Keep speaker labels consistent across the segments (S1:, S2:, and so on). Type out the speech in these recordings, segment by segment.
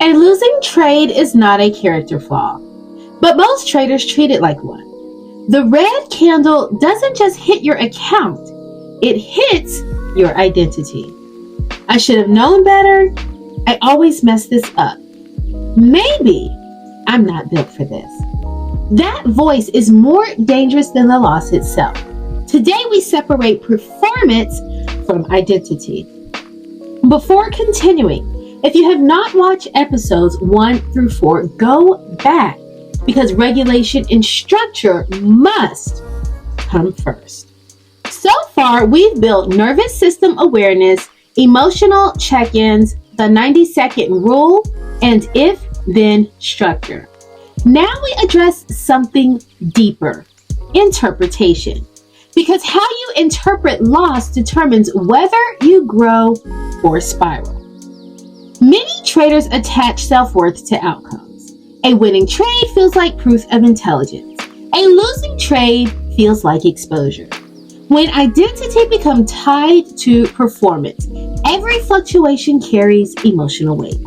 S1: A losing trade is not a character flaw, but most traders treat it like one. The red candle doesn't just hit your account, it hits your identity. I should have known better. I always mess this up. Maybe I'm not built for this. That voice is more dangerous than the loss itself. Today we separate performance from identity. Before continuing, if you have not watched episodes 1 through 4, go back because regulation and structure must come first. So far, we've built nervous system awareness, emotional check-ins, the 90-second rule, and if-then structure. Now we address something deeper, interpretation. Because how you interpret loss determines whether you grow or spiral. Many traders attach self-worth to outcomes. A winning trade feels like proof of intelligence. A losing trade feels like exposure. When identity becomes tied to performance, every fluctuation carries emotional weight.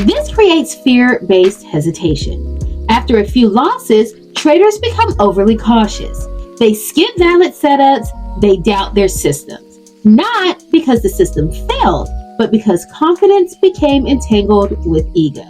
S1: This creates fear-based hesitation. After a few losses, traders become overly cautious. They skip valid setups, they doubt their systems. Not because the system failed, but because confidence became entangled with ego.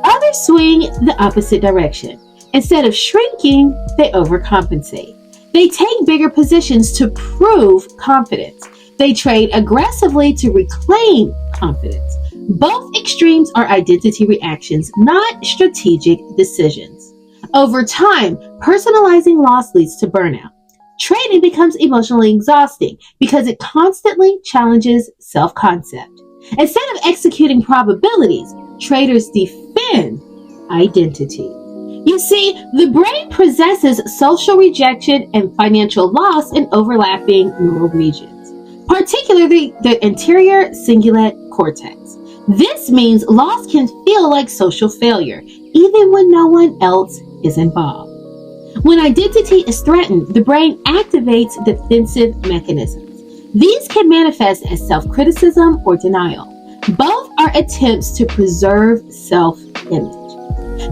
S1: Others swing the opposite direction. Instead of shrinking, they overcompensate. They take bigger positions to prove confidence. They trade aggressively to reclaim confidence. Both extremes are identity reactions, not strategic decisions. Over time, personalizing loss leads to burnout. Trading becomes emotionally exhausting because it constantly challenges self-concept. Instead of executing probabilities, traders defend identity. You see, the brain possesses social rejection and financial loss in overlapping neural regions, particularly the anterior cingulate cortex. This means loss can feel like social failure, even when no one else is involved. When identity is threatened, the brain activates defensive mechanisms. These can manifest as self-criticism or denial. Both are attempts to preserve self-image.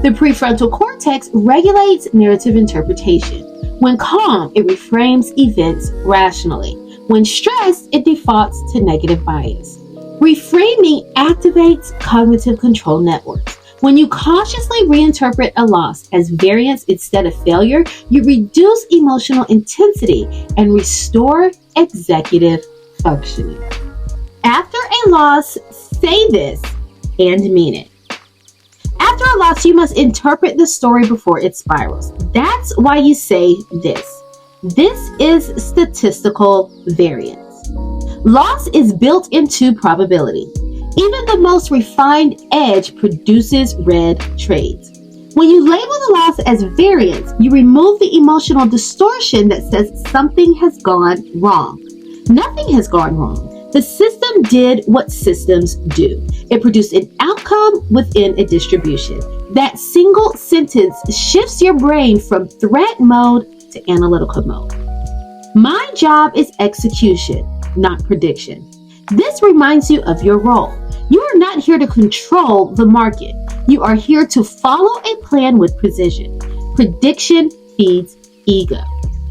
S1: The prefrontal cortex regulates narrative interpretation. When calm, it reframes events rationally. When stressed, it defaults to negative bias. Reframing activates cognitive control networks. When you cautiously reinterpret a loss as variance instead of failure, you reduce emotional intensity and restore executive functioning. After a loss, say this and mean it. After a loss, you must interpret the story before it spirals. That's why you say this. This is statistical variance. Loss is built into probability. Even the most refined edge produces red trades. When you label the loss as variance, you remove the emotional distortion that says something has gone wrong. Nothing has gone wrong. The system did what systems do. It produced an outcome within a distribution. That single sentence shifts your brain from threat mode to analytical mode. My job is execution, not prediction. This reminds you of your role. You are not here to control the market. You are here to follow a plan with precision. Prediction feeds ego.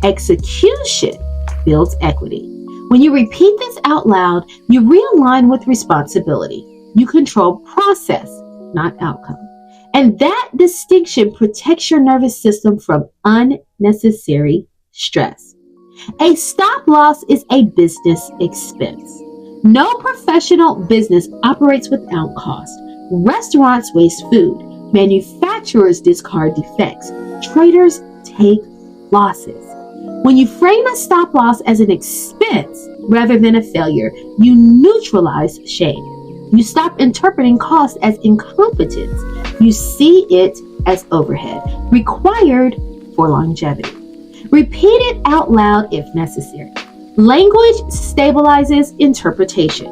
S1: Execution builds equity. When you repeat this out loud, you realign with responsibility. You control process, not outcome. And that distinction protects your nervous system from unnecessary stress. A stop loss is a business expense. No professional business operates without cost. Restaurants waste food. Manufacturers discard defects. Traders take losses. When you frame a stop loss as an expense rather than a failure, you neutralize shame. You stop interpreting cost as incompetence. You see it as overhead, required for longevity. Repeat it out loud if necessary. Language stabilizes interpretation.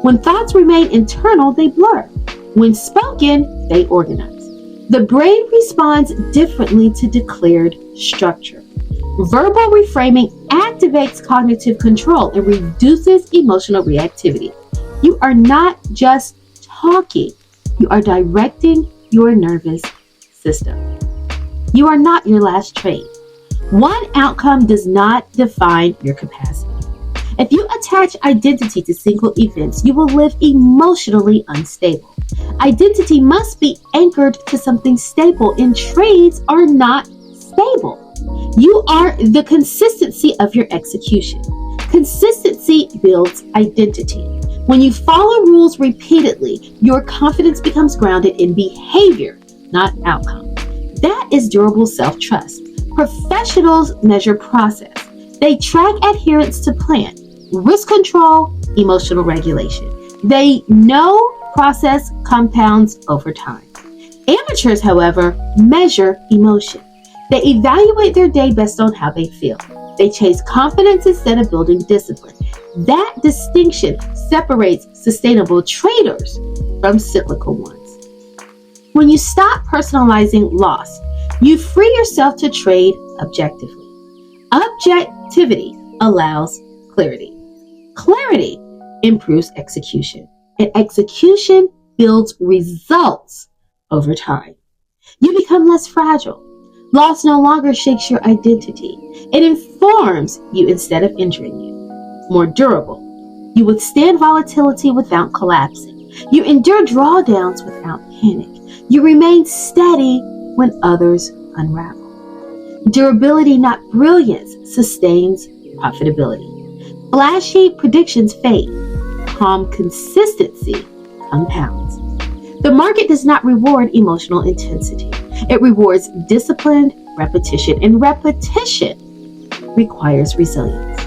S1: When thoughts remain internal, they blur. When spoken, they organize. The brain responds differently to declared structure. Verbal reframing activates cognitive control and reduces emotional reactivity. You are not just talking, you are directing your nervous system. You are not your last trade. One outcome does not define your capacity. If you attach identity to single events, you will live emotionally unstable. Identity must be anchored to something stable, and trades are not stable. You are the consistency of your execution. Consistency builds identity. When you follow rules repeatedly, your confidence becomes grounded in behavior, not outcome. That is durable self-trust. Professionals measure process. They track adherence to plan, risk control, emotional regulation. They know process compounds over time. Amateurs, however, measure emotion. They evaluate their day based on how they feel. They chase confidence instead of building discipline. That distinction separates sustainable traders from cyclical ones. When you stop personalizing loss, you free yourself to trade objectively. Objectivity allows clarity. Clarity improves execution, and execution builds results over time. You become less fragile. Loss no longer shakes your identity. It informs you instead of injuring you. More durable. You withstand volatility without collapsing. You endure drawdowns without panic. You remain steady when others unravel. Durability, not brilliance, sustains profitability. Flashy predictions fade. Calm consistency compounds. The market does not reward emotional intensity. It rewards disciplined repetition, and repetition requires resilience.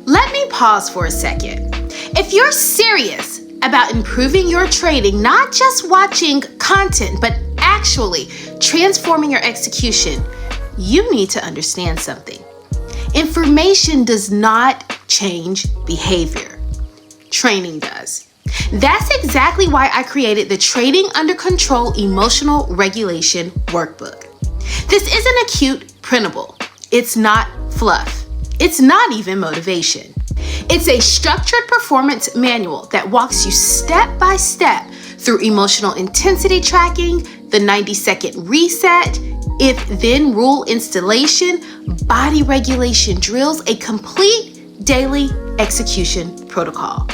S2: Let me pause for a second. If you're serious about improving your trading, not just watching content, but actually transforming your execution, you need to understand something. Information does not change behavior. Training does. That's exactly why I created the Trading Under Control Emotional Regulation Workbook. This isn't a cute printable. It's not fluff. It's not even motivation. It's a structured performance manual that walks you step by step through emotional intensity tracking, the 90-second reset, if-then rule installation, body regulation drills, a complete daily execution protocol.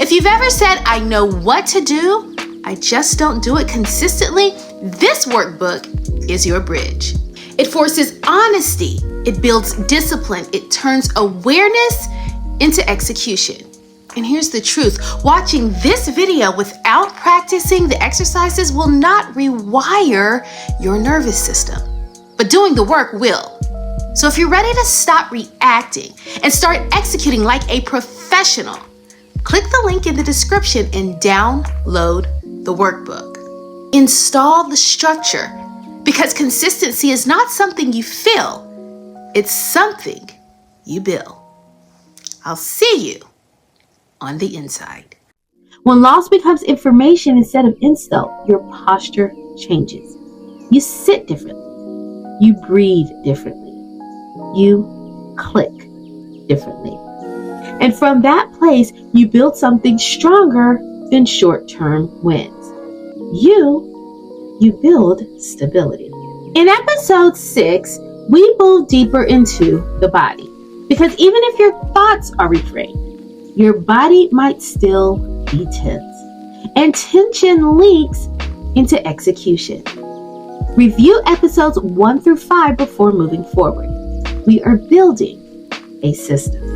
S2: If you've ever said, I know what to do, I just don't do it consistently, this workbook is your bridge. It forces honesty, it builds discipline, it turns awareness into execution. And here's the truth, watching this video without practicing the exercises will not rewire your nervous system, but doing the work will. So if you're ready to stop reacting and start executing like a professional, click the link in the description and download the workbook. Install the structure, because consistency is not something you feel, it's something you build. I'll see you on the inside.
S1: When loss becomes information instead of insult, your posture changes. You sit differently. You breathe differently. You click differently. And from that place, you build something stronger than short-term wins. You build stability. In episode 6, we move deeper into the body. Because even if your thoughts are reframed, your body might still be tense. And tension leaks into execution. Review episodes 1 through 5 before moving forward. We are building a system.